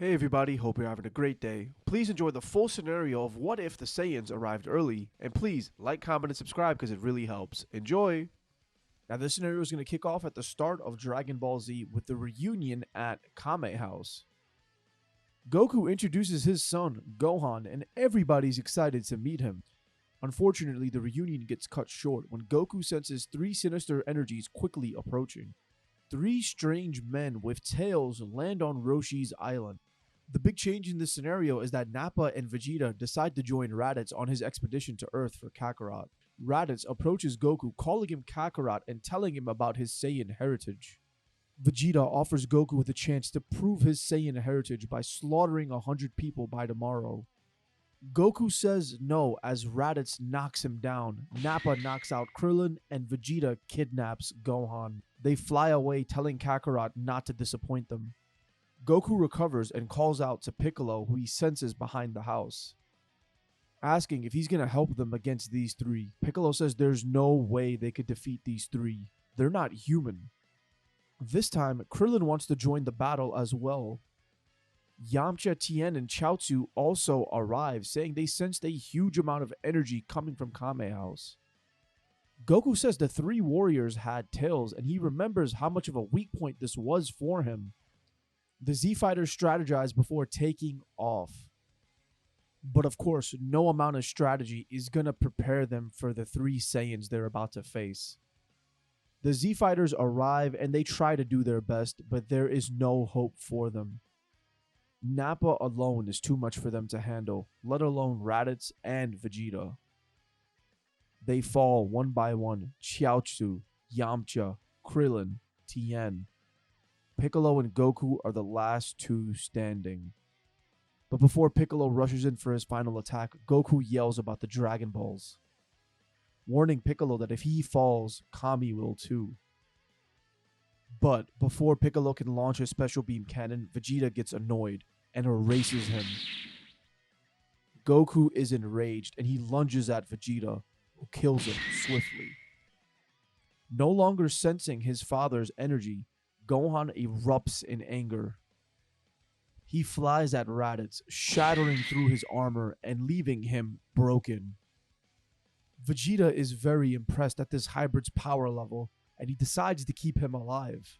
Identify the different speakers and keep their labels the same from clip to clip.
Speaker 1: Hey everybody, hope you're having a great day. Please enjoy the full scenario of what if the Saiyans arrived early, and please like, comment, and subscribe because it really helps. Enjoy! Now this scenario is going to kick off at the start of Dragon Ball Z with the reunion at Kame House. Goku introduces his son, Gohan, and everybody's excited to meet him. Unfortunately, the reunion gets cut short when Goku senses three sinister energies quickly approaching. Three strange men with tails land on Roshi's island. The big change in this scenario is that Nappa and Vegeta decide to join Raditz on his expedition to Earth for Kakarot. Raditz approaches Goku, calling him Kakarot and telling him about his Saiyan heritage. Vegeta offers Goku the chance to prove his Saiyan heritage by slaughtering 100 people by tomorrow. Goku says no as Raditz knocks him down, Nappa knocks out Krillin, and Vegeta kidnaps Gohan. They fly away telling Kakarot not to disappoint them. Goku recovers and calls out to Piccolo, who he senses behind the house, asking if he's going to help them against these three. Piccolo says there's no way they could defeat these three. They're not human. This time, Krillin wants to join the battle as well. Yamcha, Tien, and Chaozu also arrive, saying they sensed a huge amount of energy coming from Kame House. Goku says the three warriors had tails, and he remembers how much of a weak point this was for him. The Z-Fighters strategize before taking off. But of course, no amount of strategy is going to prepare them for the three Saiyans they're about to face. The Z-Fighters arrive and they try to do their best, but there is no hope for them. Nappa alone is too much for them to handle, let alone Raditz and Vegeta. They fall one by one: Chaozu, Yamcha, Krillin, Tien. Piccolo and Goku are the last two standing. But before Piccolo rushes in for his final attack, Goku yells about the Dragon Balls, warning Piccolo that if he falls, Kami will too. But before Piccolo can launch his special beam cannon, Vegeta gets annoyed and erases him. Goku is enraged and he lunges at Vegeta, who kills him swiftly. No longer sensing his father's energy, Gohan erupts in anger. He flies at Raditz, shattering through his armor and leaving him broken. Vegeta is very impressed at this hybrid's power level, and he decides to keep him alive.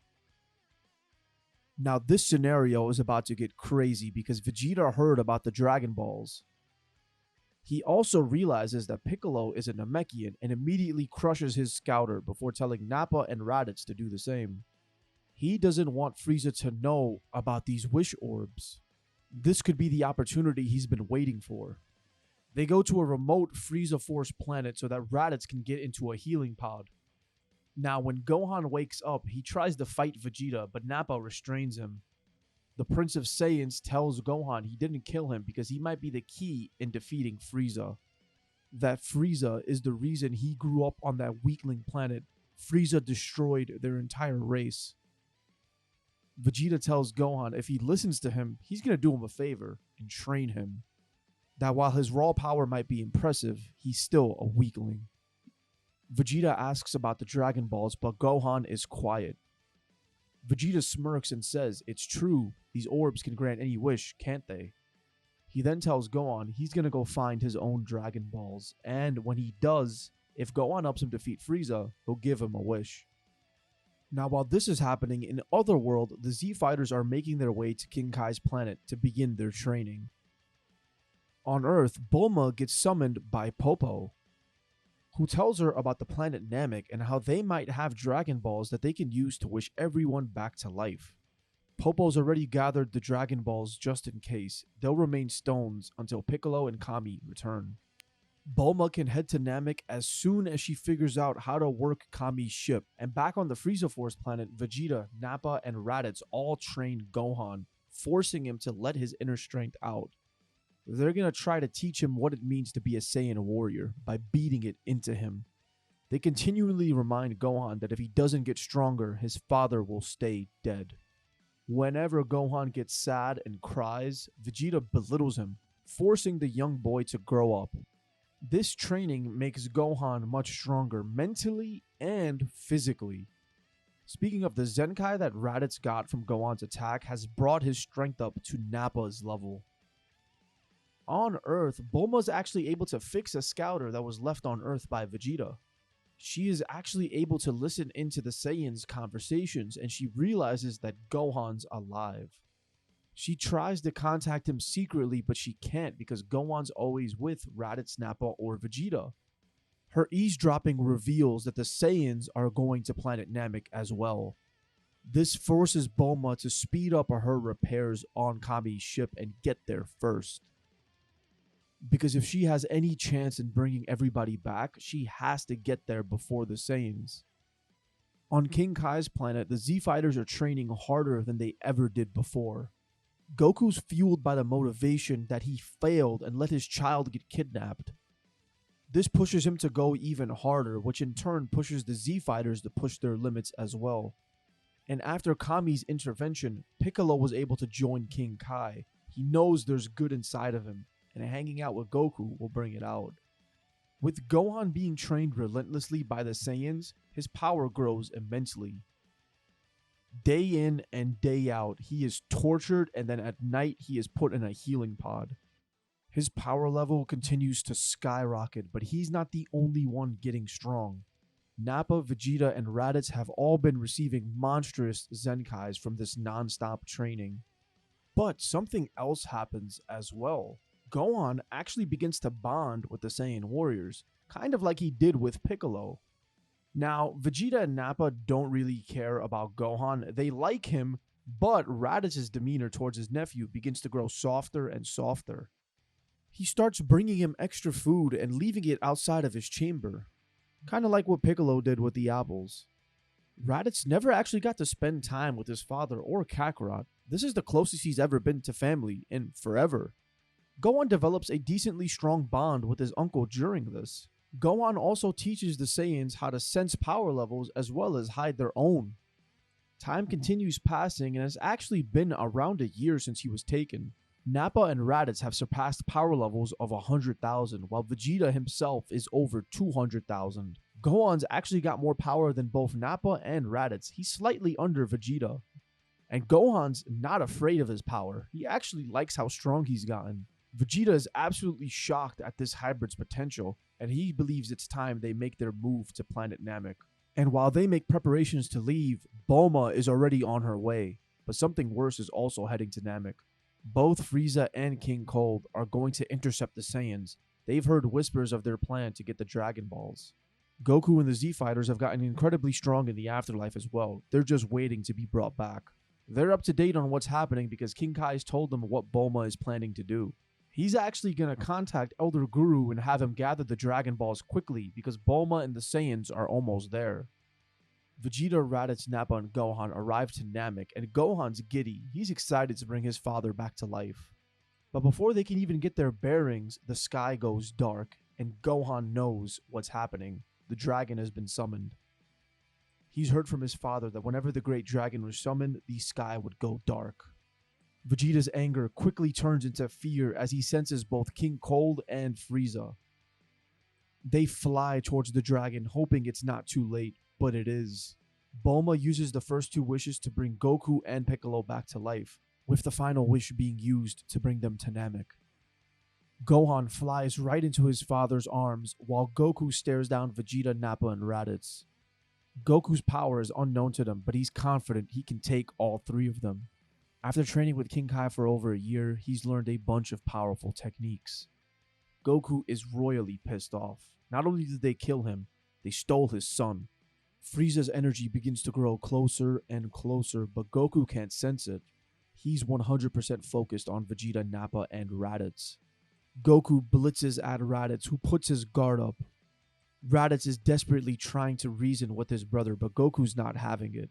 Speaker 1: Now this scenario is about to get crazy because Vegeta heard about the Dragon Balls. He also realizes that Piccolo is a Namekian and immediately crushes his scouter before telling Nappa and Raditz to do the same. He doesn't want Frieza to know about these wish orbs. This could be the opportunity he's been waiting for. They go to a remote Frieza Force planet so that Raditz can get into a healing pod. Now when Gohan wakes up, he tries to fight Vegeta, but Nappa restrains him. The Prince of Saiyans tells Gohan he didn't kill him because he might be the key in defeating Frieza. That Frieza is the reason he grew up on that weakling planet. Frieza destroyed their entire race. Vegeta tells Gohan if he listens to him, he's going to do him a favor and train him. That while his raw power might be impressive, he's still a weakling. Vegeta asks about the Dragon Balls, but Gohan is quiet. Vegeta smirks and says, "It's true, these orbs can grant any wish, can't they?" He then tells Gohan he's going to go find his own Dragon Balls, and when he does, if Gohan helps him defeat Frieza, he'll give him a wish. Now while this is happening, in Otherworld, the Z-Fighters are making their way to King Kai's planet to begin their training. On Earth, Bulma gets summoned by Popo, who tells her about the planet Namek and how they might have Dragon Balls that they can use to wish everyone back to life. Popo's already gathered the Dragon Balls just in case. They'll remain stones until Piccolo and Kami return. Bulma can head to Namek as soon as she figures out how to work Kami's ship, and back on the Frieza Force planet, Vegeta, Nappa, and Raditz all train Gohan, forcing him to let his inner strength out. They're going to try to teach him what it means to be a Saiyan warrior by beating it into him. They continually remind Gohan that if he doesn't get stronger, his father will stay dead. Whenever Gohan gets sad and cries, Vegeta belittles him, forcing the young boy to grow up. This training makes Gohan much stronger mentally and physically. Speaking of, the Zenkai that Raditz got from Gohan's attack has brought his strength up to Nappa's level. On Earth, Bulma's actually able to fix a scouter that was left on Earth by Vegeta. She is actually able to listen into the Saiyans' conversations, and she realizes that Gohan's alive. She tries to contact him secretly, but she can't because Gohan's always with Raditz, Nappa, or Vegeta. Her eavesdropping reveals that the Saiyans are going to planet Namek as well. This forces Bulma to speed up her repairs on Kami's ship and get there first. Because if she has any chance in bringing everybody back, she has to get there before the Saiyans. On King Kai's planet, the Z-Fighters are training harder than they ever did before. Goku's fueled by the motivation that he failed and let his child get kidnapped. This pushes him to go even harder, which in turn pushes the Z-Fighters to push their limits as well. And after Kami's intervention, Piccolo was able to join King Kai. He knows there's good inside of him, and hanging out with Goku will bring it out. With Gohan being trained relentlessly by the Saiyans, his power grows immensely. Day in and day out, he is tortured, and then at night he is put in a healing pod. His power level continues to skyrocket, but he's not the only one getting strong. Nappa, Vegeta, and Raditz have all been receiving monstrous Zenkais from this non-stop training. But something else happens as well. Gohan actually begins to bond with the Saiyan warriors, kind of like he did with Piccolo. Now, Vegeta and Nappa don't really care about Gohan. They like him, but Raditz's demeanor towards his nephew begins to grow softer and softer. He starts bringing him extra food and leaving it outside of his chamber, kind of like what Piccolo did with the apples. Raditz never actually got to spend time with his father or Kakarot. This is the closest he's ever been to family in forever. Gohan develops a decently strong bond with his uncle during this. Gohan also teaches the Saiyans how to sense power levels as well as hide their own. Time continues passing and has actually been around a year since he was taken. Nappa and Raditz have surpassed power levels of 100,000, while Vegeta himself is over 200,000. Gohan's actually got more power than both Nappa and Raditz. He's slightly under Vegeta. And Gohan's not afraid of his power. He actually likes how strong he's gotten. Vegeta is absolutely shocked at this hybrid's potential, and he believes it's time they make their move to planet Namek. And while they make preparations to leave, Bulma is already on her way, but something worse is also heading to Namek. Both Frieza and King Cold are going to intercept the Saiyans. They've heard whispers of their plan to get the Dragon Balls. Goku and the Z-Fighters have gotten incredibly strong in the afterlife as well. They're just waiting to be brought back. They're up to date on what's happening because King Kai's told them what Bulma is planning to do. He's actually going to contact Elder Guru and have him gather the Dragon Balls quickly because Bulma and the Saiyans are almost there. Vegeta, Raditz, Nappa, and Gohan arrive to Namek, and Gohan's giddy. He's excited to bring his father back to life. But before they can even get their bearings, the sky goes dark, and Gohan knows what's happening. The dragon has been summoned. He's heard from his father that whenever the great dragon was summoned, the sky would go dark. Vegeta's anger quickly turns into fear as he senses both King Cold and Frieza. They fly towards the dragon, hoping it's not too late, but it is. Bulma uses the first two wishes to bring Goku and Piccolo back to life, with the final wish being used to bring them to Namek. Gohan flies right into his father's arms, while Goku stares down Vegeta, Nappa, and Raditz. Goku's power is unknown to them, but he's confident he can take all three of them. After training with King Kai for over a year, he's learned a bunch of powerful techniques. Goku is royally pissed off. Not only did they kill him, they stole his son. Frieza's energy begins to grow closer and closer, but Goku can't sense it. He's 100% focused on Vegeta, Nappa, and Raditz. Goku blitzes at Raditz, who puts his guard up. Raditz is desperately trying to reason with his brother, but Goku's not having it.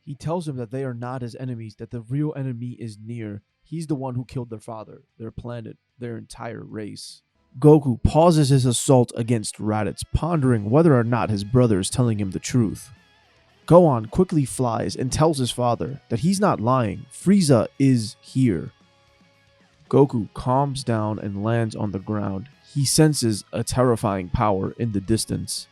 Speaker 1: He tells him that they are not his enemies, that the real enemy is near. He's the one who killed their father, their planet, their entire race. Goku pauses his assault against Raditz, pondering whether or not his brother is telling him the truth. Gohan quickly flies and tells his father that he's not lying. Frieza is here. Goku calms down and lands on the ground. He senses a terrifying power in the distance.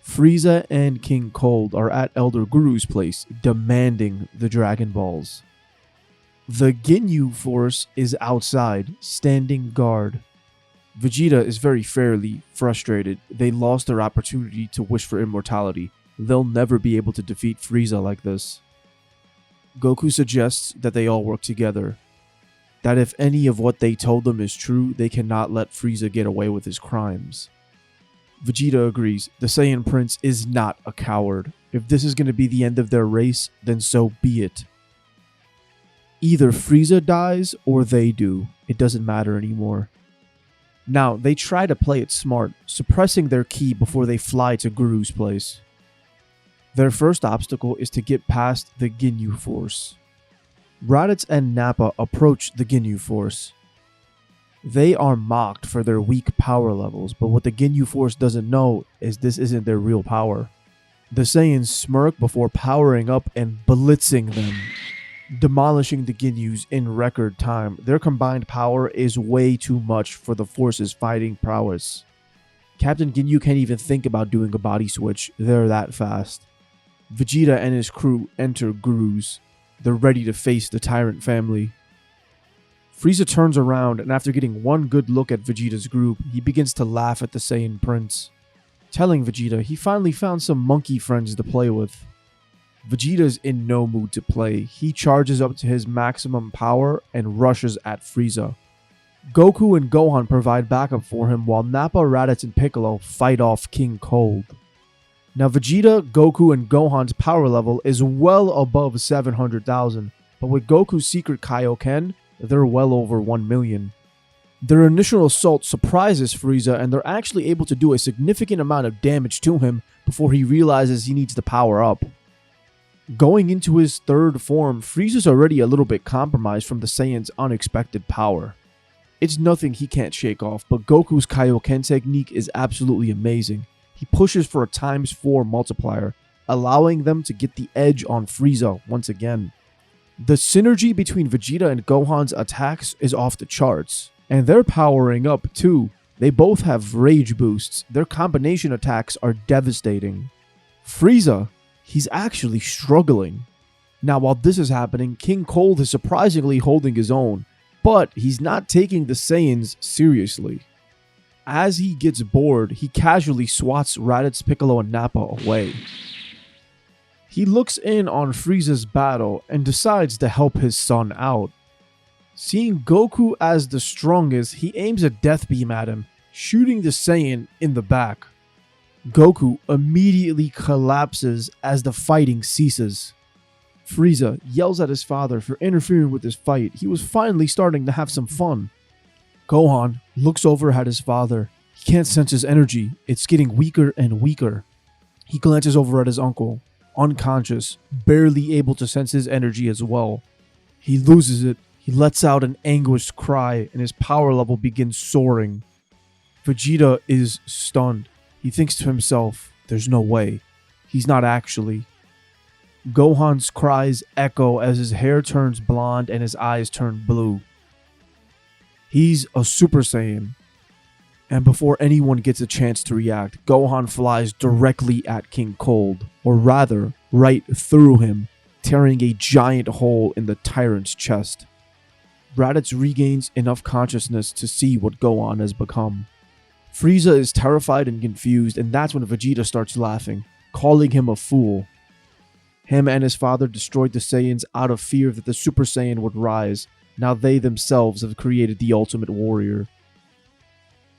Speaker 1: Frieza and King Cold are at Elder Guru's place, demanding the Dragon Balls. The Ginyu Force is outside, standing guard. Vegeta is very fairly frustrated. They lost their opportunity to wish for immortality. They'll never be able to defeat Frieza like this. Goku suggests that they all work together. That if any of what they told them is true, they cannot let Frieza get away with his crimes. Vegeta agrees. The Saiyan Prince is not a coward. If this is going to be the end of their race, then so be it. Either Frieza dies or they do. It doesn't matter anymore. Now, they try to play it smart, suppressing their ki before they fly to Guru's place. Their first obstacle is to get past the Ginyu Force. Raditz and Nappa approach the Ginyu Force. They are mocked for their weak power levels, but what the Ginyu Force doesn't know is this isn't their real power. The Saiyans smirk before powering up and blitzing them, demolishing the Ginyus in record time. Their combined power is way too much for the Force's fighting prowess. Captain Ginyu can't even think about doing a body switch, they're that fast. Vegeta and his crew enter Guru's. They're ready to face the Tyrant family. Frieza turns around, and after getting one good look at Vegeta's group, he begins to laugh at the Saiyan Prince, telling Vegeta he finally found some monkey friends to play with. Vegeta's in no mood to play. He charges up to his maximum power and rushes at Frieza. Goku and Gohan provide backup for him while Nappa, Raditz, and Piccolo fight off King Cold. Now Vegeta, Goku, and Gohan's power level is well above 700,000, but with Goku's secret Kaioken, they're well over 1 million. Their initial assault surprises Frieza, and they're actually able to do a significant amount of damage to him before he realizes he needs to power up. Going into his third form, Frieza's already a little bit compromised from the Saiyan's unexpected power. It's nothing he can't shake off, but Goku's Kaioken technique is absolutely amazing. He pushes for a ×4 multiplier, allowing them to get the edge on Frieza once again. The synergy between Vegeta and Gohan's attacks is off the charts, and they're powering up too. They both have rage boosts. Their combination attacks are devastating. Frieza, he's actually struggling. Now while this is happening, King Cold is surprisingly holding his own, but he's not taking the Saiyans seriously. As he gets bored, he casually swats Raditz, Piccolo, and Nappa away. He looks in on Frieza's battle and decides to help his son out. Seeing Goku as the strongest, he aims a death beam at him, shooting the Saiyan in the back. Goku immediately collapses as the fighting ceases. Frieza yells at his father for interfering with his fight. He was finally starting to have some fun. Gohan looks over at his father. He can't sense his energy. It's getting weaker and weaker. He glances over at his uncle, unconscious, barely able to sense his energy as well. He loses it. He lets out an anguished cry and his power level begins soaring. Vegeta is stunned. He thinks to himself, there's no way. He's not actually. Gohan's cries echo as his hair turns blonde and his eyes turn blue. He's a Super Saiyan. And before anyone gets a chance to react, Gohan flies directly at King Cold, or rather, right through him, tearing a giant hole in the Tyrant's chest. Raditz regains enough consciousness to see what Gohan has become. Frieza is terrified and confused, and that's when Vegeta starts laughing, calling him a fool. Him and his father destroyed the Saiyans out of fear that the Super Saiyan would rise. Now they themselves have created the ultimate warrior.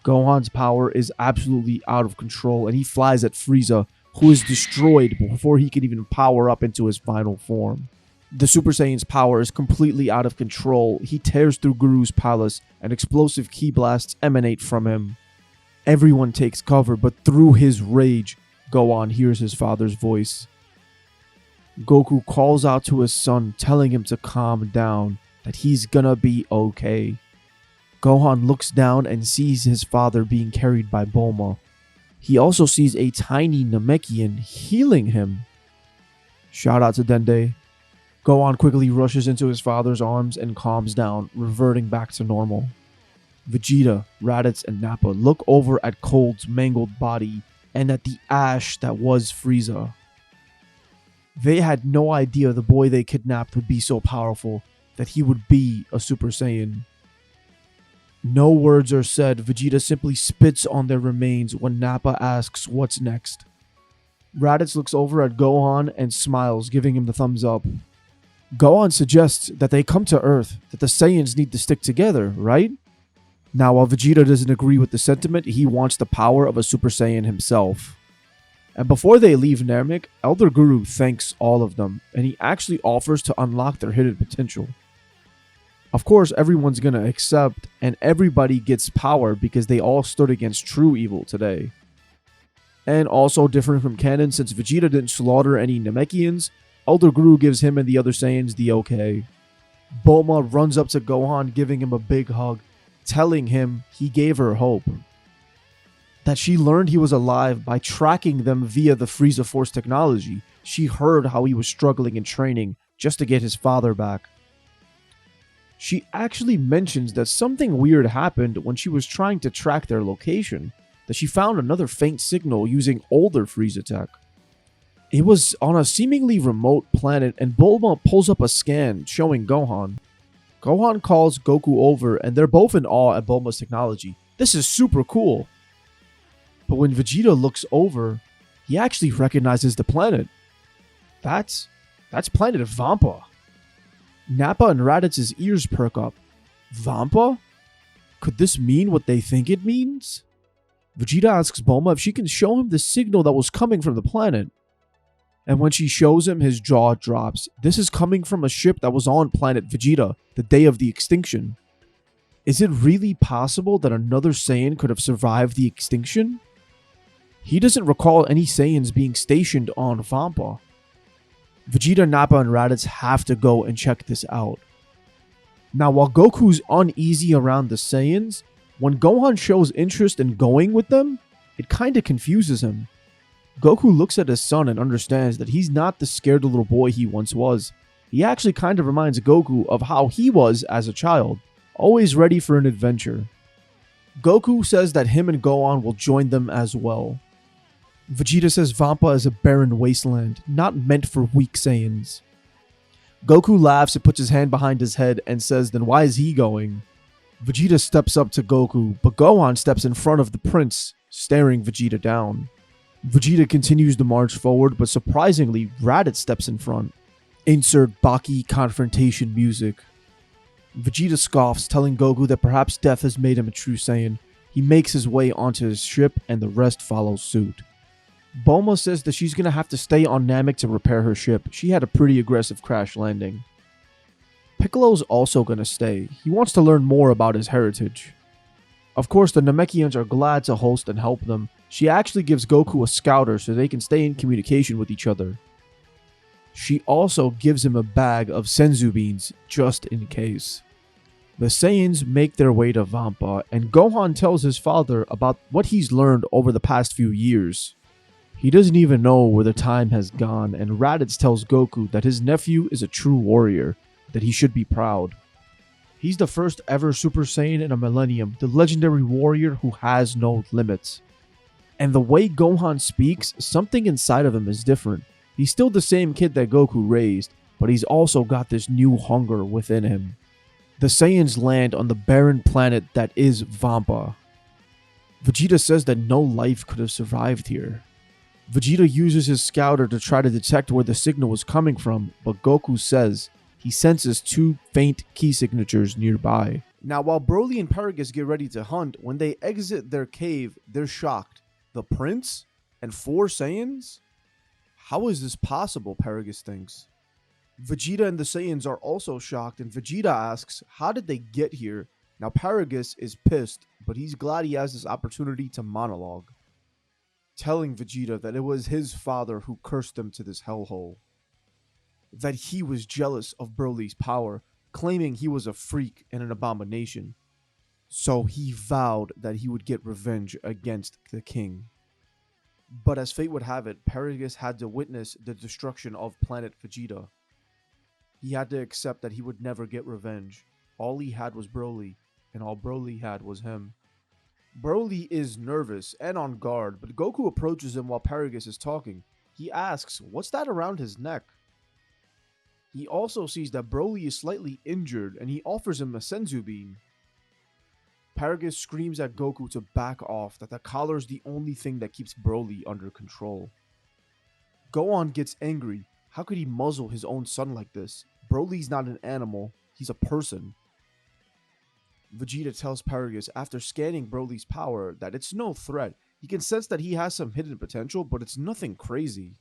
Speaker 1: Gohan's power is absolutely out of control, and he flies at Frieza, who is destroyed before he can even power up into his final form. The Super Saiyan's power is completely out of control. He tears through Guru's palace, and explosive ki blasts emanate from him. Everyone takes cover, but through his rage, Gohan hears his father's voice. Goku calls out to his son, telling him to calm down, that he's gonna be okay. Gohan looks down and sees his father being carried by Bulma. He also sees a tiny Namekian healing him. Shout out to Dende. Gohan quickly rushes into his father's arms and calms down, reverting back to normal. Vegeta, Raditz, and Nappa look over at Cold's mangled body and at the ash that was Frieza. They had no idea the boy they kidnapped would be so powerful that he would be a Super Saiyan. No words are said. Vegeta simply spits on their remains when Nappa asks what's next. Raditz looks over at Gohan and smiles, giving him the thumbs up. Gohan suggests that they come to Earth, that the Saiyans need to stick together, right? Now, while Vegeta doesn't agree with the sentiment, he wants the power of a Super Saiyan himself. And before they leave Namek, Elder Guru thanks all of them, and he actually offers to unlock their hidden potential. Of course, everyone's gonna accept, and everybody gets power because they all stood against true evil today. And also different from canon, since Vegeta didn't slaughter any Namekians, Elder Guru gives him and the other Saiyans the okay. Bulma runs up to Gohan, giving him a big hug, telling him he gave her hope. That she learned he was alive by tracking them via the Frieza Force technology. She heard how he was struggling in training just to get his father back. She actually mentions that something weird happened when she was trying to track their location, that she found another faint signal using older Frieza tech. It was on a seemingly remote planet, and Bulma pulls up a scan showing Gohan. Gohan calls Goku over, and they're both in awe at Bulma's technology. This is super cool. But when Vegeta looks over, he actually recognizes the planet. That's planet Vampa. Nappa and Raditz's ears perk up. Vampa? Could this mean what they think it means? Vegeta asks Bulma if she can show him the signal that was coming from the planet. And when she shows him, his jaw drops. This is coming from a ship that was on planet Vegeta, the day of the extinction. Is it really possible that another Saiyan could have survived the extinction? He doesn't recall any Saiyans being stationed on Vampa. Vegeta, Nappa, and Raditz have to go and check this out. Now, while Goku's uneasy around the Saiyans, when Gohan shows interest in going with them, it kinda confuses him. Goku looks at his son and understands that he's not the scared little boy he once was. He actually kind of reminds Goku of how he was as a child, always ready for an adventure. Goku says that him and Gohan will join them as well. Vegeta says Vampa is a barren wasteland, not meant for weak Saiyans. Goku laughs and puts his hand behind his head and says, then why is he going? Vegeta steps up to Goku, but Gohan steps in front of the prince, staring Vegeta down. Vegeta continues to march forward, but surprisingly, Raditz steps in front. Insert Baki confrontation music. Vegeta scoffs, telling Goku that perhaps death has made him a true Saiyan. He makes his way onto his ship, and the rest follow suit. Bulma says that she's going to have to stay on Namek to repair her ship. She had a pretty aggressive crash landing. Piccolo's also going to stay. He wants to learn more about his heritage. Of course, the Namekians are glad to host and help them. She actually gives Goku a scouter so they can stay in communication with each other. She also gives him a bag of senzu beans, just in case. The Saiyans make their way to Vampa, and Gohan tells his father about what he's learned over the past few years. He doesn't even know where the time has gone, and Raditz tells Goku that his nephew is a true warrior, that he should be proud. He's the first ever Super Saiyan in a millennium, the legendary warrior who has no limits. And the way Gohan speaks, something inside of him is different. He's still the same kid that Goku raised, but he's also got this new hunger within him. The Saiyans land on the barren planet that is Vampa. Vegeta says that no life could have survived here. Vegeta uses his scouter to try to detect where the signal was coming from, but Goku says he senses two faint key signatures nearby. Now, while Broly and Paragus get ready to hunt, when they exit their cave, they're shocked. The Prince? And 4 Saiyans? How is this possible, Paragus thinks. Vegeta and the Saiyans are also shocked, and Vegeta asks, how did they get here? Now, Paragus is pissed, but he's glad he has this opportunity to monologue, telling Vegeta that it was his father who cursed them to this hellhole. That he was jealous of Broly's power, claiming he was a freak and an abomination. So he vowed that he would get revenge against the king. But as fate would have it, Paragus had to witness the destruction of planet Vegeta. He had to accept that he would never get revenge. All he had was Broly, and all Broly had was him. Broly is nervous and on guard, but Goku approaches him while Paragus is talking. He asks, "What's that around his neck?" He also sees that Broly is slightly injured and he offers him a Senzu bean. Paragus screams at Goku to back off, that the collar is the only thing that keeps Broly under control. Gohan gets angry. How could he muzzle his own son like this? Broly's not an animal, he's a person. Vegeta tells Paragus after scanning Broly's power that it's no threat. He can sense that he has some hidden potential, but it's nothing crazy.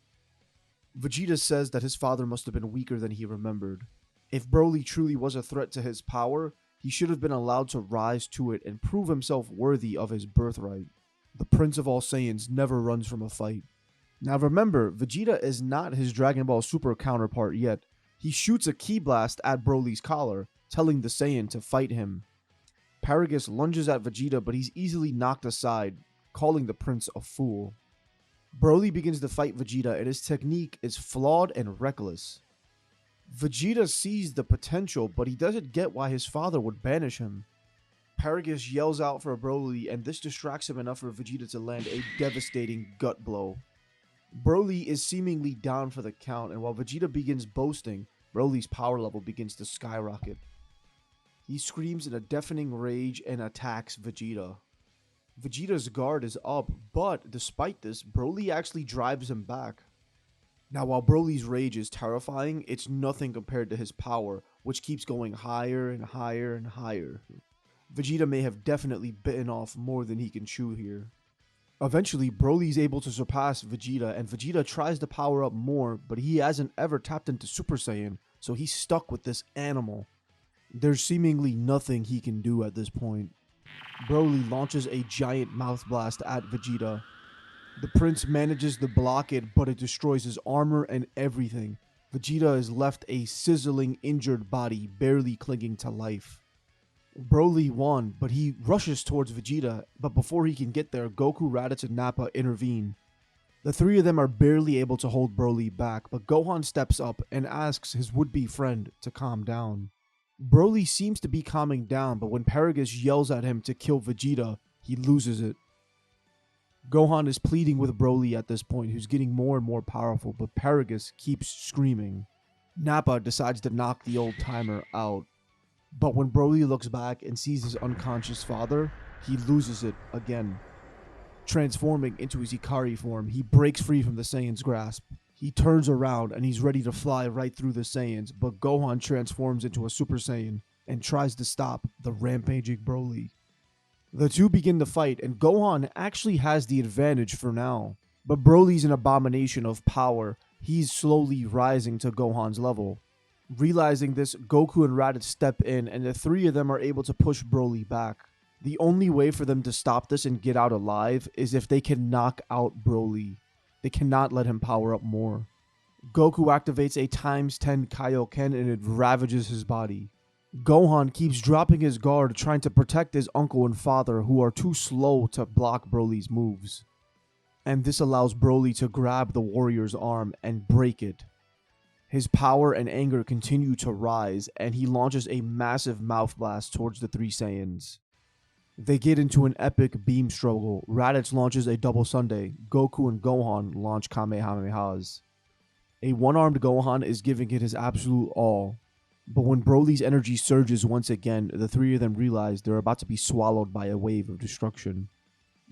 Speaker 1: Vegeta says that his father must have been weaker than he remembered. If Broly truly was a threat to his power, he should have been allowed to rise to it and prove himself worthy of his birthright. The Prince of all Saiyans never runs from a fight. Now remember, Vegeta is not his Dragon Ball Super counterpart yet. He shoots a ki blast at Broly's collar, telling the Saiyan to fight him. Paragus lunges at Vegeta, but he's easily knocked aside, calling the prince a fool. Broly begins to fight Vegeta, and his technique is flawed and reckless. Vegeta sees the potential, but he doesn't get why his father would banish him. Paragus yells out for Broly, and this distracts him enough for Vegeta to land a devastating gut blow. Broly is seemingly down for the count, and while Vegeta begins boasting, Broly's power level begins to skyrocket. He screams in a deafening rage and attacks Vegeta. Vegeta's guard is up, but despite this, Broly actually drives him back. Now, while Broly's rage is terrifying, it's nothing compared to his power, which keeps going higher and higher and higher. Vegeta may have definitely bitten off more than he can chew here. Eventually, Broly's able to surpass Vegeta, and Vegeta tries to power up more, but he hasn't ever tapped into Super Saiyan, so he's stuck with this animal. There's seemingly nothing he can do at this point. Broly launches a giant mouth blast at Vegeta. The prince manages to block it, but it destroys his armor and everything. Vegeta is left a sizzling, injured body, barely clinging to life. Broly won, but he rushes towards Vegeta, but before he can get there, Goku, Raditz, and Nappa intervene. The three of them are barely able to hold Broly back, but Gohan steps up and asks his would-be friend to calm down. Broly seems to be calming down, but when Paragus yells at him to kill Vegeta, he loses it. Gohan is pleading with Broly at this point, who's getting more and more powerful, but Paragus keeps screaming. Nappa decides to knock the old timer out. But when Broly looks back and sees his unconscious father, he loses it again. Transforming into his Ikari form, he breaks free from the Saiyan's grasp. He turns around and he's ready to fly right through the Saiyans, but Gohan transforms into a Super Saiyan and tries to stop the rampaging Broly. The two begin to fight, and Gohan actually has the advantage for now. But Broly's an abomination of power. He's slowly rising to Gohan's level. Realizing this, Goku and Raditz step in, and the three of them are able to push Broly back. The only way for them to stop this and get out alive is if they can knock out Broly. They cannot let him power up more. Goku activates a ×10 Kaioken and it ravages his body. Gohan keeps dropping his guard, trying to protect his uncle and father, who are too slow to block Broly's moves. And this allows Broly to grab the warrior's arm and break it. His power and anger continue to rise, and he launches a massive mouth blast towards the three Saiyans. They get into an epic beam struggle. Raditz launches a double Sunday. Goku and Gohan launch Kamehamehas. A one-armed Gohan is giving it his absolute all. But when Broly's energy surges once again, the three of them realize they're about to be swallowed by a wave of destruction.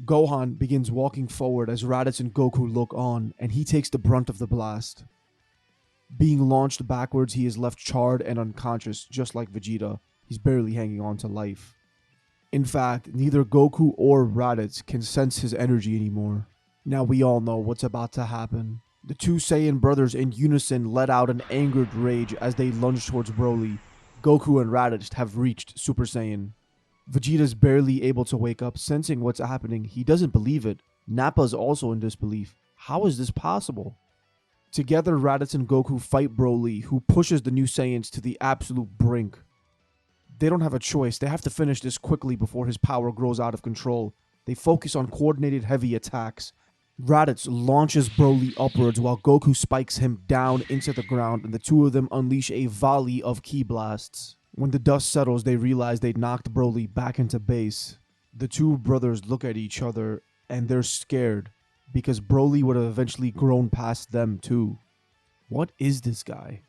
Speaker 1: Gohan begins walking forward as Raditz and Goku look on, and he takes the brunt of the blast. Being launched backwards, he is left charred and unconscious, just like Vegeta. He's barely hanging on to life. In fact, neither Goku or Raditz can sense his energy anymore. Now we all know what's about to happen. The two Saiyan brothers in unison let out an angered rage as they lunge towards Broly. Goku and Raditz have reached Super Saiyan. Vegeta's barely able to wake up, sensing what's happening. He doesn't believe it. Nappa's also in disbelief. How is this possible? Together, Raditz and Goku fight Broly, who pushes the new Saiyans to the absolute brink. They don't have a choice. They have to finish this quickly before his power grows out of control. They focus on coordinated heavy attacks. Raditz launches Broly upwards while Goku spikes him down into the ground, and the two of them unleash a volley of ki blasts. When the dust settles, they realize they'd knocked Broly back into base. The two brothers look at each other and they're scared because Broly would have eventually grown past them too. What is this guy?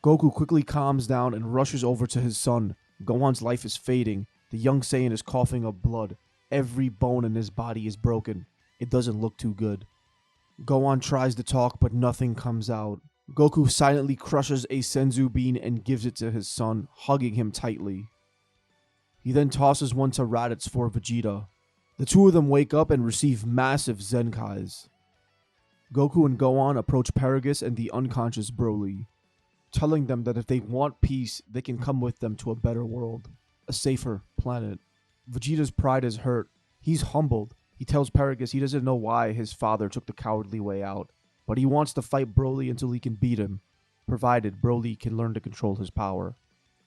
Speaker 1: Goku quickly calms down and rushes over to his son. Gohan's life is fading. The young Saiyan is coughing up blood. Every bone in his body is broken. It doesn't look too good. Gohan tries to talk, but nothing comes out. Goku silently crushes a Senzu bean and gives it to his son, hugging him tightly. He then tosses one to Raditz for Vegeta. The two of them wake up and receive massive Zenkais. Goku and Gohan approach Paragus and the unconscious Broly, telling them that if they want peace, they can come with them to a better world, a safer planet. Vegeta's pride is hurt. He's humbled. He tells Paragus he doesn't know why his father took the cowardly way out, but he wants to fight Broly until he can beat him, provided Broly can learn to control his power.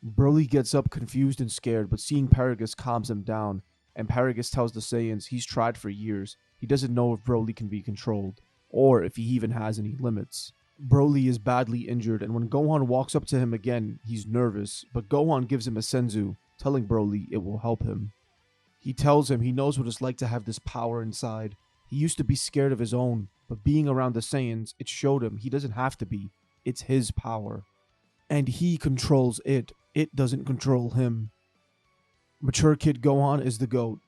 Speaker 1: Broly gets up confused and scared, but seeing Paragus calms him down, and Paragus tells the Saiyans he's tried for years. He doesn't know if Broly can be controlled, or if he even has any limits. Broly is badly injured, and when Gohan walks up to him again, he's nervous, but Gohan gives him a Senzu, telling Broly it will help him. He tells him he knows what it's like to have this power inside. He used to be scared of his own, but being around the Saiyans, it showed him he doesn't have to be. It's his power. And he controls it. It doesn't control him. Mature Kid Gohan is the GOAT.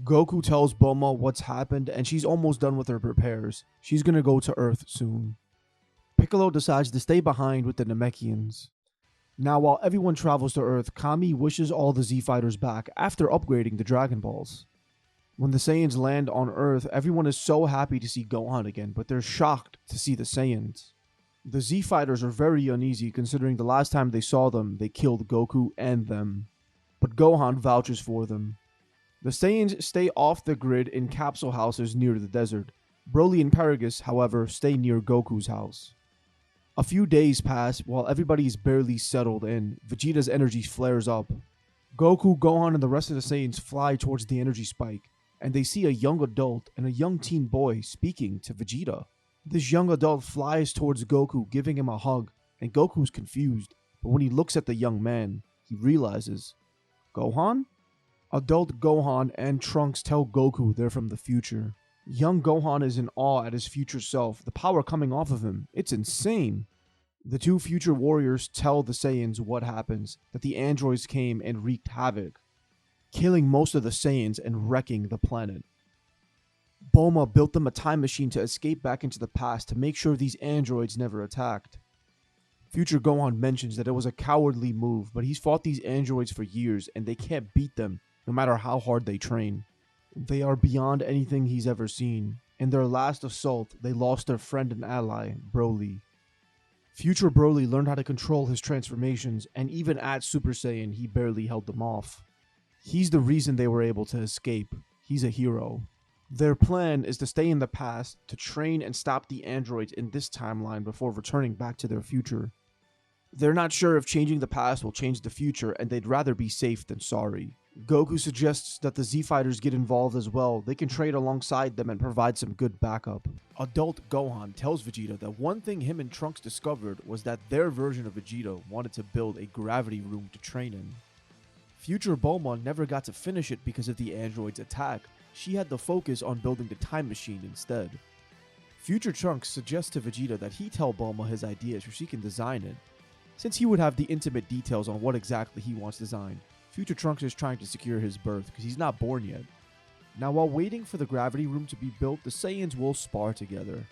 Speaker 1: Goku tells Bulma what's happened, and she's almost done with her repairs. She's gonna go to Earth soon. Piccolo decides to stay behind with the Namekians. Now, while everyone travels to Earth, Kami wishes all the Z-Fighters back after upgrading the Dragon Balls. When the Saiyans land on Earth, everyone is so happy to see Gohan again, but they're shocked to see the Saiyans. The Z-Fighters are very uneasy considering the last time they saw them, they killed Goku and them. But Gohan vouches for them. The Saiyans stay off the grid in capsule houses near the desert. Broly and Paragus, however, stay near Goku's house. A few days pass while everybody is barely settled in. Vegeta's energy flares up. Goku, Gohan, and the rest of the Saiyans fly towards the energy spike, and they see a young adult and a young teen boy speaking to Vegeta. This young adult flies towards Goku, giving him a hug, and Goku's confused, but when he looks at the young man, he realizes, Gohan? Adult Gohan and Trunks tell Goku they're from the future. Young Gohan is in awe at his future self, the power coming off of him. It's insane. The two future warriors tell the Saiyans what happens, that the androids came and wreaked havoc, killing most of the Saiyans and wrecking the planet. Bulma built them a time machine to escape back into the past to make sure these androids never attacked. Future Gohan mentions that it was a cowardly move, but he's fought these androids for years and they can't beat them, no matter how hard they train. They are beyond anything he's ever seen. In their last assault, they lost their friend and ally, Broly. Future Broly learned how to control his transformations, and even at Super Saiyan, he barely held them off. He's the reason they were able to escape. He's a hero. Their plan is to stay in the past, to train and stop the androids in this timeline before returning back to their future. They're not sure if changing the past will change the future, and they'd rather be safe than sorry. Goku suggests that the Z-Fighters get involved as well. They can trade alongside them and provide some good backup. Adult Gohan tells Vegeta that one thing him and Trunks discovered was that their version of Vegeta wanted to build a gravity room to train in. Future Bulma never got to finish it because of the android's attack. She had the focus on building the time machine instead. Future Trunks suggests to Vegeta that he tell Bulma his ideas so she can design it, since he would have the intimate details on what exactly he wants designed. Future Trunks is trying to secure his birth because he's not born yet. Now, while waiting for the gravity room to be built, the Saiyans will spar together.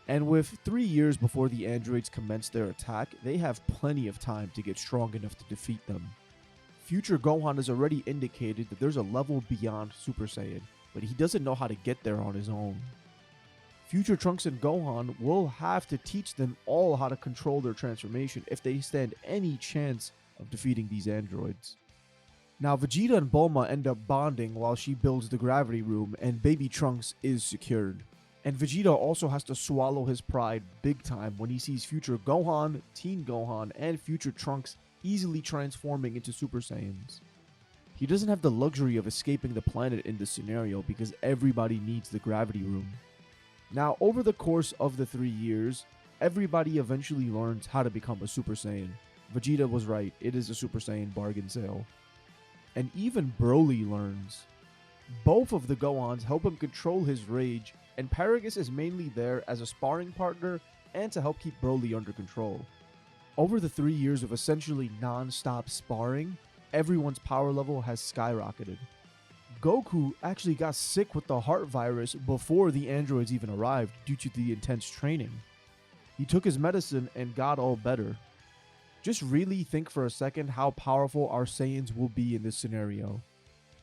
Speaker 1: And with 3 years before the androids commence their attack, they have plenty of time to get strong enough to defeat them. Future Gohan has already indicated that there's a level beyond Super Saiyan, but he doesn't know how to get there on his own. Future Trunks and Gohan will have to teach them all how to control their transformation if they stand any chance of defeating these androids. Now, Vegeta and Bulma end up bonding while she builds the gravity room, and baby Trunks is secured. And Vegeta also has to swallow his pride big time when he sees future Gohan, Teen Gohan, and future Trunks easily transforming into Super Saiyans. He doesn't have the luxury of escaping the planet in this scenario because everybody needs the gravity room. Now, over the course of the 3 years, everybody eventually learns how to become a Super Saiyan. Vegeta was right, it is a Super Saiyan bargain sale. And even Broly learns. Both of the Gohans help him control his rage, and Paragus is mainly there as a sparring partner and to help keep Broly under control. Over the 3 years of essentially non-stop sparring, everyone's power level has skyrocketed. Goku actually got sick with the heart virus before the androids even arrived due to the intense training. He took his medicine and got all better. Just really think for a second how powerful our Saiyans will be in this scenario.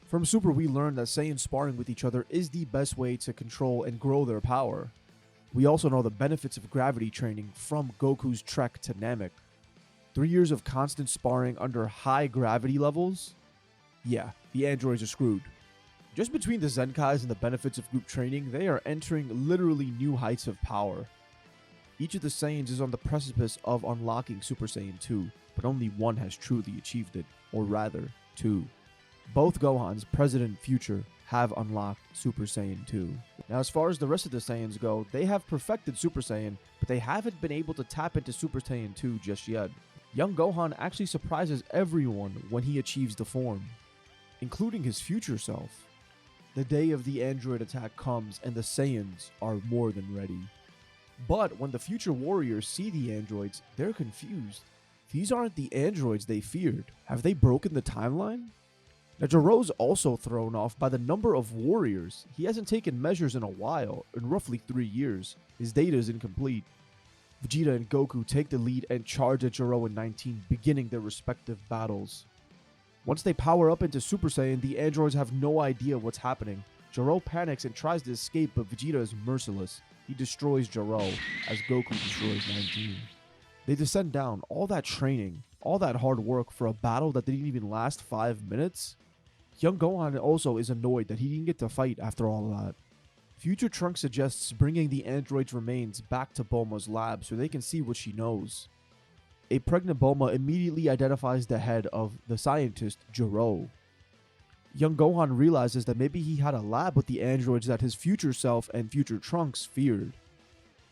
Speaker 1: From Super, we learned that Saiyans sparring with each other is the best way to control and grow their power. We also know the benefits of gravity training from Goku's trek to Namek. 3 years of constant sparring under high gravity levels? Yeah, the androids are screwed. Just between the Zenkais and the benefits of group training, they are entering literally new heights of power. Each of the Saiyans is on the precipice of unlocking Super Saiyan 2, but only one has truly achieved it, or rather, two. Both Gohans, present and future, have unlocked Super Saiyan 2. Now, as far as the rest of the Saiyans go, they have perfected Super Saiyan, but they haven't been able to tap into Super Saiyan 2 just yet. Young Gohan actually surprises everyone when he achieves the form, including his future self. The day of the android attack comes and the Saiyans are more than ready. But when the future warriors see the androids, they're confused. These aren't the androids they feared. Have they broken the timeline? Now, Jiro's also thrown off by the number of warriors. He hasn't taken measures in a while, in roughly 3 years. His data is incomplete. Vegeta and Goku take the lead and charge at Jiro and 19, beginning their respective battles. Once they power up into Super Saiyan, the androids have no idea what's happening. Jiro panics and tries to escape, but Vegeta is merciless. He destroys Jiro, as Goku destroys 19. They descend down, all that training, all that hard work for a battle that didn't even last 5 minutes? Young Gohan also is annoyed that he didn't get to fight after all that. Future Trunks suggests bringing the android's remains back to Bulma's lab so they can see what she knows. A pregnant Bulma immediately identifies the head of the scientist, Jiro. Young Gohan realizes that maybe he had a lab with the androids that his future self and future Trunks feared.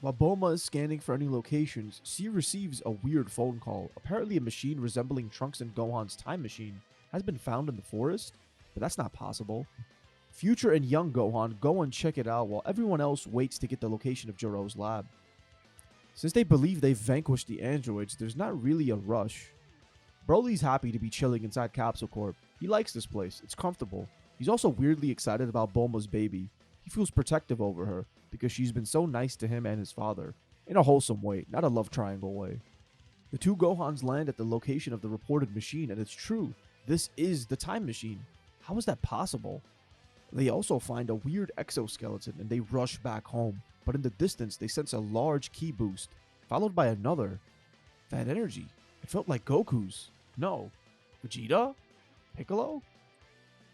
Speaker 1: While Bulma is scanning for any locations, she receives a weird phone call. Apparently a machine resembling Trunks and Gohan's time machine has been found in the forest, but that's not possible. Future and young Gohan go and check it out while everyone else waits to get the location of Jiro's lab. Since they believe they've vanquished the androids, there's not really a rush. Broly's happy to be chilling inside Capsule Corp. He likes this place, it's comfortable. He's also weirdly excited about Bulma's baby. He feels protective over her because she's been so nice to him and his father. In a wholesome way, not a love triangle way. The two Gohans land at the location of the reported machine, and it's true. This is the time machine. How is that possible? They also find a weird exoskeleton and they rush back home, but in the distance they sense a large ki boost, followed by another. That energy, it felt like Goku's. No, Vegeta? Piccolo?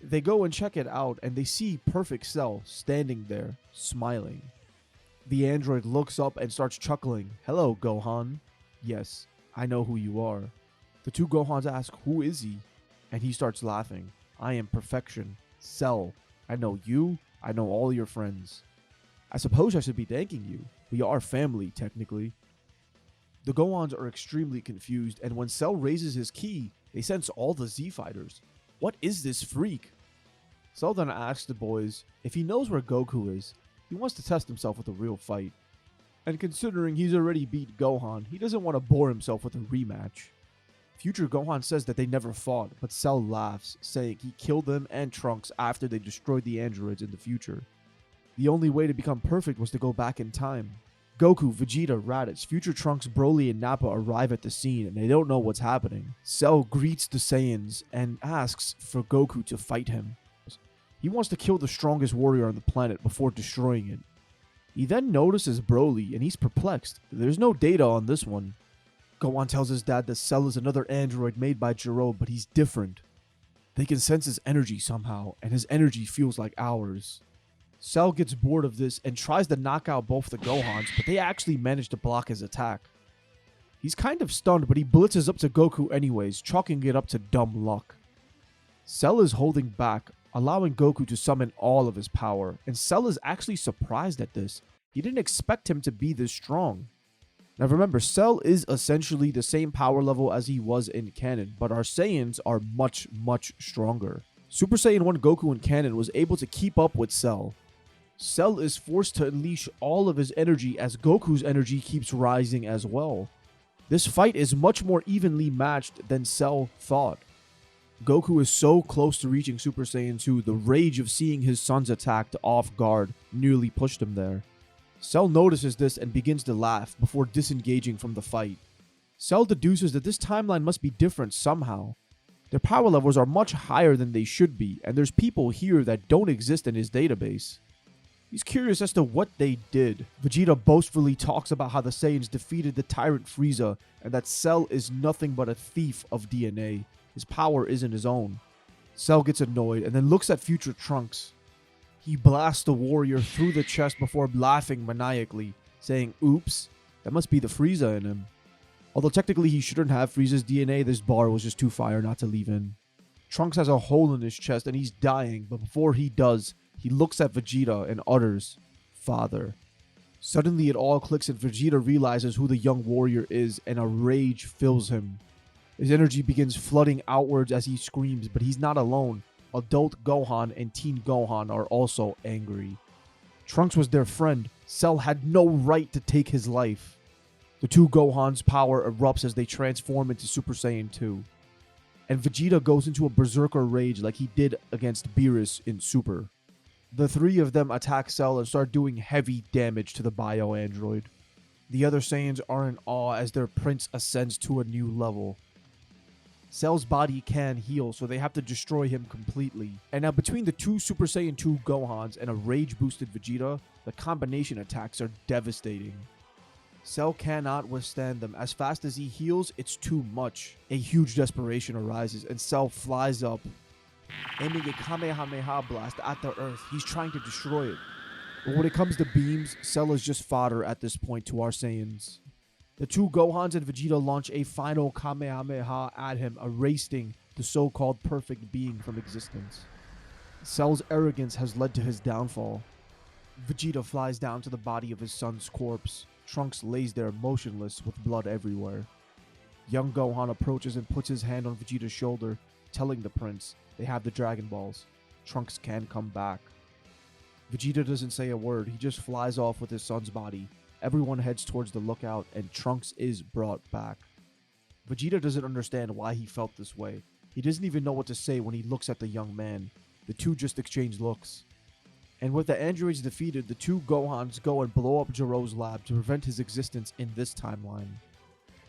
Speaker 1: They go and check it out and they see Perfect Cell standing there, smiling. The android looks up and starts chuckling. Hello, Gohan. Yes, I know who you are. The two Gohans ask, who is he? And he starts laughing. I am Perfection. Cell. I know you. I know all your friends. I suppose I should be thanking you. We are family, technically. The Gohans are extremely confused, and when Cell raises his ki, they sense all the Z fighters. What is this freak? Cell then asks the boys if he knows where Goku is. He wants to test himself with a real fight. And considering he's already beat Gohan, he doesn't want to bore himself with a rematch. Future Gohan says that they never fought, but Cell laughs, saying he killed them and Trunks after they destroyed the androids in the future. The only way to become perfect was to go back in time. Goku, Vegeta, Raditz, Future Trunks, Broly, and Nappa arrive at the scene and they don't know what's happening. Cell greets the Saiyans and asks for Goku to fight him. He wants to kill the strongest warrior on the planet before destroying it. He then notices Broly and he's perplexed. There's no data on this one. Gohan tells his dad that Cell is another android made by Jiro, but he's different. They can sense his energy somehow, and his energy feels like ours. Cell gets bored of this and tries to knock out both the Gohans, but they actually manage to block his attack. He's kind of stunned, but he blitzes up to Goku anyways, chalking it up to dumb luck. Cell is holding back, allowing Goku to summon all of his power, and Cell is actually surprised at this. He didn't expect him to be this strong. Now remember, Cell is essentially the same power level as he was in canon, but our Saiyans are much, much stronger. Super Saiyan 1 Goku in canon was able to keep up with Cell. Cell is forced to unleash all of his energy as Goku's energy keeps rising as well. This fight is much more evenly matched than Cell thought. Goku is so close to reaching Super Saiyan 2, the rage of seeing his sons attacked off guard nearly pushed him there. Cell notices this and begins to laugh before disengaging from the fight. Cell deduces that this timeline must be different somehow. Their power levels are much higher than they should be, and there's people here that don't exist in his database. He's curious as to what they did. Vegeta boastfully talks about how the Saiyans defeated the tyrant Frieza and that Cell is nothing but a thief of DNA. His power isn't his own. Cell gets annoyed and then looks at future Trunks. He blasts the warrior through the chest before laughing maniacally, saying, "Oops, that must be the Frieza in him." Although technically he shouldn't have Frieza's DNA, this bar was just too fire not to leave in. Trunks has a hole in his chest and he's dying, but before he does, he looks at Vegeta and utters, "Father." Suddenly it all clicks and Vegeta realizes who the young warrior is and a rage fills him. His energy begins flooding outwards as he screams, but he's not alone. Adult Gohan and Teen Gohan are also angry. Trunks was their friend. Cell had no right to take his life. The two Gohans' power erupts as they transform into Super Saiyan 2. And Vegeta goes into a berserker rage like he did against Beerus in Super. The three of them attack Cell and start doing heavy damage to the bio-android. The other Saiyans are in awe as their prince ascends to a new level. Cell's body can heal, so they have to destroy him completely. And now between the two Super Saiyan 2 Gohans and a rage-boosted Vegeta, the combination attacks are devastating. Cell cannot withstand them. As fast as he heals, it's too much. A huge desperation arises, and Cell flies up, aiming a Kamehameha blast at the Earth. He's trying to destroy it. But when it comes to beams, Cell is just fodder at this point to our Saiyans. The two Gohans and Vegeta launch a final Kamehameha at him, erasing the so-called perfect being from existence. Cell's arrogance has led to his downfall. Vegeta flies down to the body of his son's corpse. Trunks lays there motionless with blood everywhere. Young Gohan approaches and puts his hand on Vegeta's shoulder, telling the prince they have the Dragon Balls. Trunks can come back. Vegeta doesn't say a word, he just flies off with his son's body. Everyone heads towards the lookout and Trunks is brought back. Vegeta doesn't understand why he felt this way. He doesn't even know what to say when he looks at the young man. The two just exchange looks. And with the androids defeated, the two Gohans go and blow up Jiro's lab to prevent his existence in this timeline.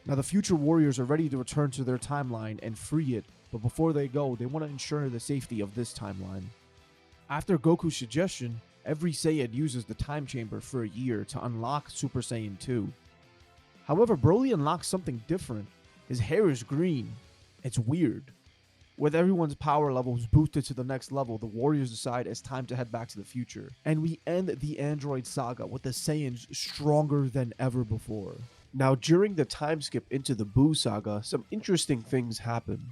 Speaker 1: Now the future warriors are ready to return to their timeline and free it, but before they go, they want to ensure the safety of this timeline. After Goku's suggestion, every Saiyan uses the time chamber for a year to unlock Super Saiyan 2. However, Broly unlocks something different. His hair is green. It's weird. With everyone's power levels boosted to the next level, the warriors decide it's time to head back to the future. And we end the android saga with the Saiyans stronger than ever before. Now, during the time skip into the Buu saga, some interesting things happen.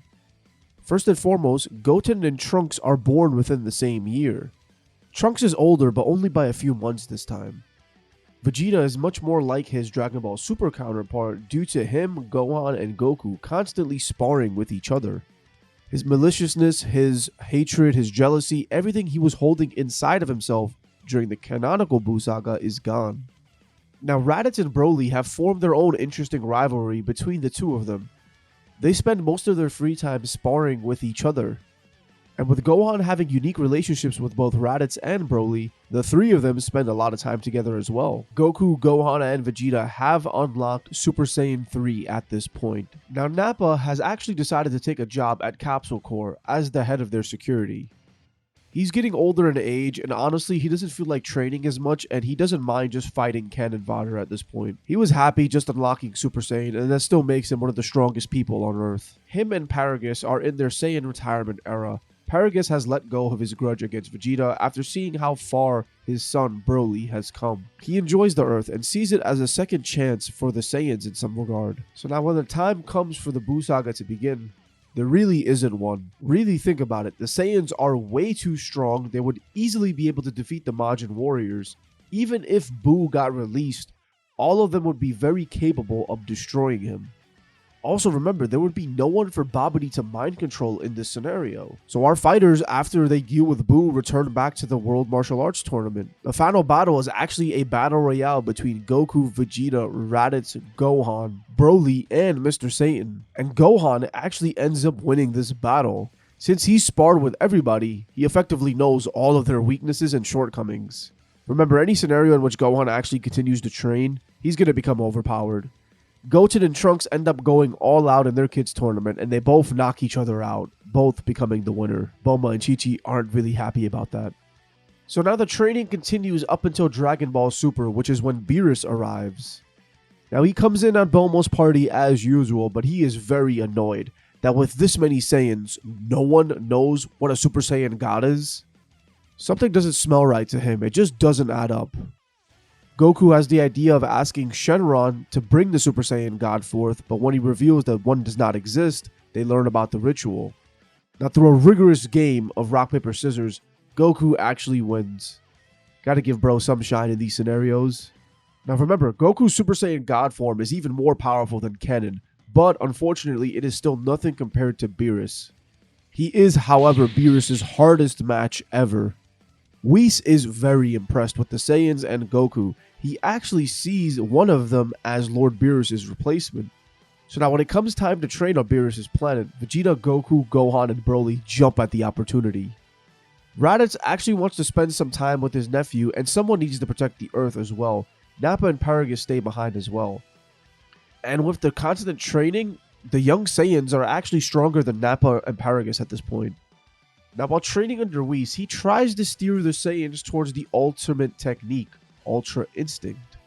Speaker 1: First and foremost, Goten and Trunks are born within the same year. Trunks is older, but only by a few months this time. Vegeta is much more like his Dragon Ball Super counterpart due to him, Gohan, and Goku constantly sparring with each other. His maliciousness, his hatred, his jealousy, everything he was holding inside of himself during the canonical Buu saga is gone. Now, Raditz and Broly have formed their own interesting rivalry between the two of them. They spend most of their free time sparring with each other. And with Gohan having unique relationships with both Raditz and Broly, the three of them spend a lot of time together as well. Goku, Gohan, and Vegeta have unlocked Super Saiyan 3 at this point. Now Nappa has actually decided to take a job at Capsule Corp as the head of their security. He's getting older in age, and honestly, he doesn't feel like training as much, and he doesn't mind just fighting Cannon Fodder at this point. He was happy just unlocking Super Saiyan, and that still makes him one of the strongest people on Earth. Him and Paragus are in their Saiyan retirement era. Paragus has let go of his grudge against Vegeta after seeing how far his son Broly has come. He enjoys the Earth and sees it as a second chance for the Saiyans in some regard. So now when the time comes for the Buu saga to begin, there really isn't one. Really think about it. The Saiyans are way too strong. They would easily be able to defeat the Majin warriors. Even if Buu got released, all of them would be very capable of destroying him. Also remember, there would be no one for Babidi to mind control in this scenario. So our fighters, after they deal with Boo, return back to the World Martial Arts Tournament. The final battle is actually a battle royale between Goku, Vegeta, Raditz, Gohan, Broly, and Mr. Satan. And Gohan actually ends up winning this battle. Since he sparred with everybody, he effectively knows all of their weaknesses and shortcomings. Remember, any scenario in which Gohan actually continues to train, he's going to become overpowered. Goten and Trunks end up going all out in their kids tournament, and they both knock each other out, both becoming the winner. Bulma and Chi-Chi aren't really happy about that. So now the training continues up until Dragon Ball Super, which is when Beerus arrives. Now he comes in on Bulma's party as usual, but he is very annoyed that with this many Saiyans, no one knows what a Super Saiyan God is. Something doesn't smell right to him, it just doesn't add up. Goku has the idea of asking Shenron to bring the Super Saiyan God forth, but when he reveals that one does not exist, they learn about the ritual. Now through a rigorous game of rock, paper, scissors, Goku actually wins. Gotta give bro some shine in these scenarios. Now remember, Goku's Super Saiyan God form is even more powerful than Kennen, but unfortunately it is still nothing compared to Beerus. He is, however, Beerus' hardest match ever. Whis is very impressed with the Saiyans and Goku. He actually sees one of them as Lord Beerus' replacement. So now when it comes time to train on Beerus' planet, Vegeta, Goku, Gohan, and Broly jump at the opportunity. Raditz actually wants to spend some time with his nephew, and someone needs to protect the Earth as well. Nappa and Paragus stay behind as well. And with the constant training, the young Saiyans are actually stronger than Nappa and Paragus at this point. Now while training under Whis, he tries to steer the Saiyans towards the ultimate technique, Ultra Instinct.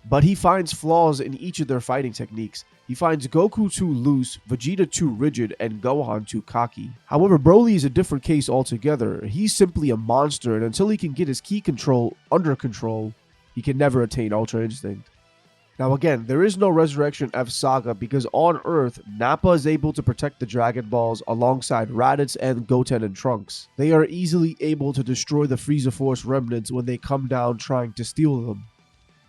Speaker 1: But he finds flaws in each of their fighting techniques. He finds Goku too loose, Vegeta too rigid, and Gohan too cocky. However, Broly is a different case altogether. He's simply a monster, and until he can get his ki control under control, he can never attain Ultra Instinct. Now again, there is no Resurrection F Saga because on Earth, Nappa is able to protect the Dragon Balls alongside Raditz and Goten and Trunks. They are easily able to destroy the Frieza Force remnants when they come down trying to steal them.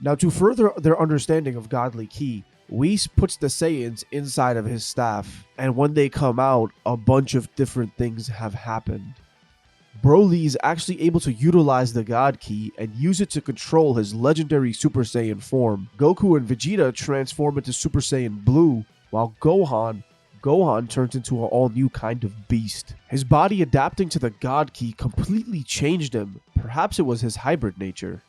Speaker 1: Now to further their understanding of Godly Ki, Whis puts the Saiyans inside of his staff, and when they come out, a bunch of different things have happened. Broly is actually able to utilize the God Ki and use it to control his legendary Super Saiyan form. Goku and Vegeta transform into Super Saiyan Blue, while Gohan turns into an all-new kind of beast. His body adapting to the God Ki completely changed him. Perhaps it was his hybrid nature.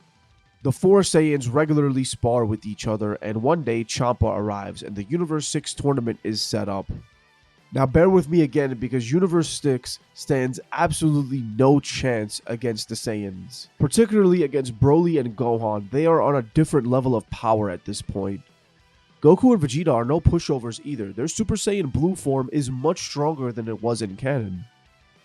Speaker 1: The four Saiyans regularly spar with each other, and one day Champa arrives and the Universe 6 tournament is set up. Now bear with me again because Universe 6 stands absolutely no chance against the Saiyans. Particularly against Broly and Gohan, they are on a different level of power at this point. Goku and Vegeta are no pushovers either. Their Super Saiyan Blue form is much stronger than it was in canon.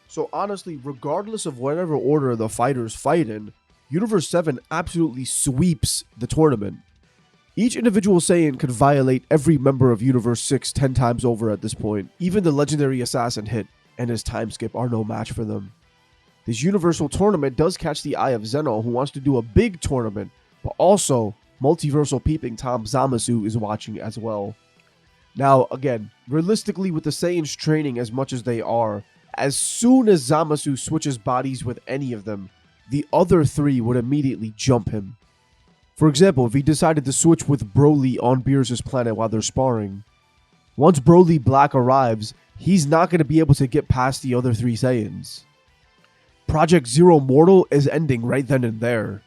Speaker 1: So honestly, regardless of whatever order the fighters fight in, Universe 7 absolutely sweeps the tournament. Each individual Saiyan could violate every member of Universe 6 10 times over at this point. Even the legendary Assassin Hit and his time skip are no match for them. This universal tournament does catch the eye of Zeno, who wants to do a big tournament, but also multiversal peeping Tom Zamasu is watching as well. Now again, realistically with the Saiyans training as much as they are, as soon as Zamasu switches bodies with any of them, the other three would immediately jump him. For example, if he decided to switch with Broly on Beerus' planet while they're sparring, once Broly Black arrives, he's not going to be able to get past the other three Saiyans. Project Zero Mortal is ending right then and there.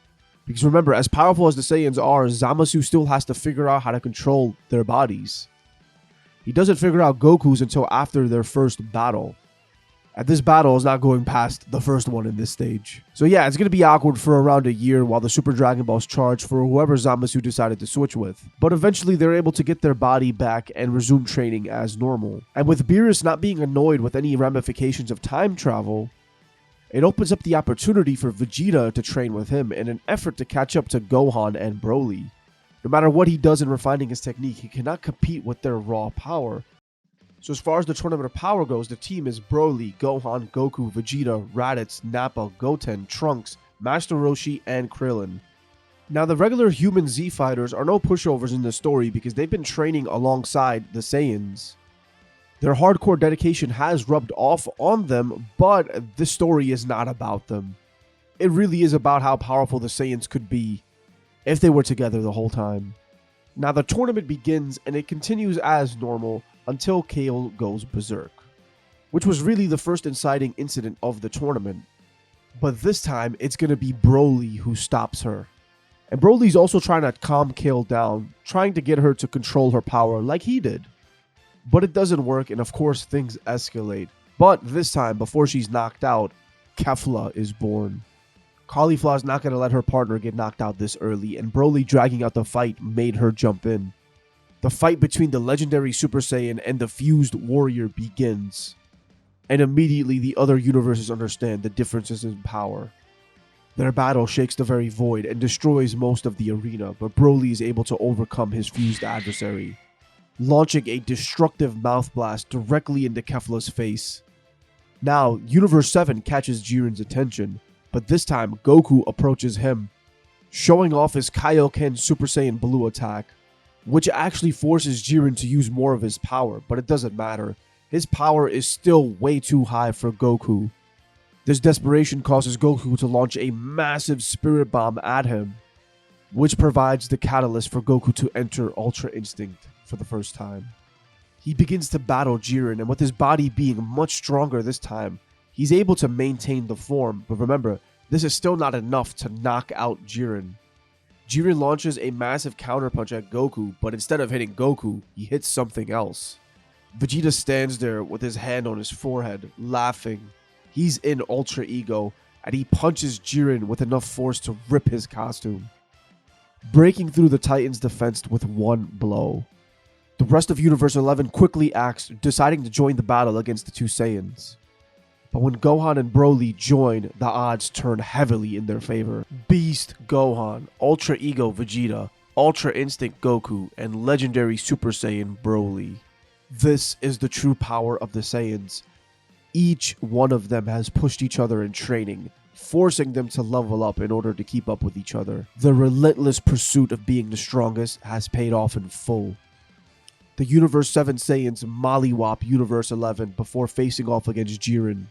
Speaker 1: Because remember, as powerful as the Saiyans are, Zamasu still has to figure out how to control their bodies. He doesn't figure out Goku's until after their first battle. And this battle is not going past the first one in this stage. So yeah, it's going to be awkward for around a year while the Super Dragon Balls charge for whoever Zamasu decided to switch with. But eventually they're able to get their body back and resume training as normal. And with Beerus not being annoyed with any ramifications of time travel, it opens up the opportunity for Vegeta to train with him in an effort to catch up to Gohan and Broly. No matter what he does in refining his technique, he cannot compete with their raw power. So as far as the Tournament of Power goes, the team is Broly, Gohan, Goku, Vegeta, Raditz, Nappa, Goten, Trunks, Master Roshi, and Krillin. Now, the regular human Z fighters are no pushovers in the story because they've been training alongside the Saiyans. Their hardcore dedication has rubbed off on them, but this story is not about them. It really is about how powerful the Saiyans could be if they were together the whole time. Now, the tournament begins and it continues as normal until Kale goes berserk, which was really the first inciting incident of the tournament. But this time, it's going to be Broly who stops her. And Broly's also trying to calm Kale down, trying to get her to control her power like he did. But it doesn't work, and of course things escalate. But this time, before she's knocked out, Kefla is born. Caulifla's not going to let her partner get knocked out this early, and Broly dragging out the fight made her jump in. The fight between the legendary Super Saiyan and the fused warrior begins. And immediately the other universes understand the differences in power. Their battle shakes the very void and destroys most of the arena, but Broly is able to overcome his fused adversary, launching a destructive mouth blast directly into Kefla's face. Now, Universe 7 catches Jiren's attention, but this time Goku approaches him, showing off his Kaioken Super Saiyan Blue attack, which actually forces Jiren to use more of his power, but it doesn't matter. His power is still way too high for Goku. This desperation causes Goku to launch a massive spirit bomb at him, which provides the catalyst for Goku to enter Ultra Instinct for the first time. He begins to battle Jiren, and with his body being much stronger this time, he's able to maintain the form, but remember, this is still not enough to knock out Jiren. Jiren launches a massive counterpunch at Goku, but instead of hitting Goku, he hits something else. Vegeta stands there with his hand on his forehead, laughing. He's in Ultra Ego, and he punches Jiren with enough force to rip his costume, breaking through the Titan's defense with one blow. The rest of Universe 11 quickly acts, deciding to join the battle against the two Saiyans. But when Gohan and Broly join, the odds turn heavily in their favor. Beast Gohan, Ultra Ego Vegeta, Ultra Instinct Goku, and legendary Super Saiyan Broly. This is the true power of the Saiyans. Each one of them has pushed each other in training, forcing them to level up in order to keep up with each other. The relentless pursuit of being the strongest has paid off in full. The Universe 7 Saiyans mollywop Universe 11 before facing off against Jiren.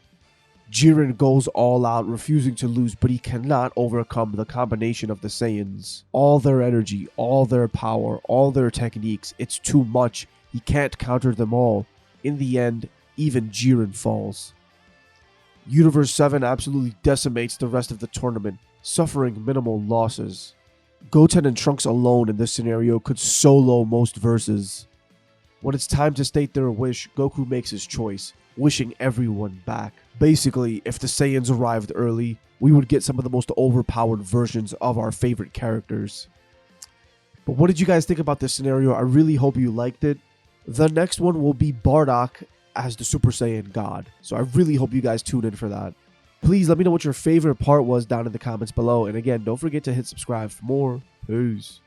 Speaker 1: Jiren goes all out, refusing to lose, but he cannot overcome the combination of the Saiyans. All their energy, all their power, all their techniques, it's too much. He can't counter them all. In the end, even Jiren falls. Universe 7 absolutely decimates the rest of the tournament, suffering minimal losses. Goten and Trunks alone in this scenario could solo most verses. When it's time to state their wish, Goku makes his choice, wishing everyone back. Basically, if the Saiyans arrived early, we would get some of the most overpowered versions of our favorite characters. But what did you guys think about this scenario? I really hope you liked it. The next one will be Bardock as the Super Saiyan God. So I really hope you guys tune in for that. Please let me know what your favorite part was down in the comments below. And again, don't forget to hit subscribe for more. Peace.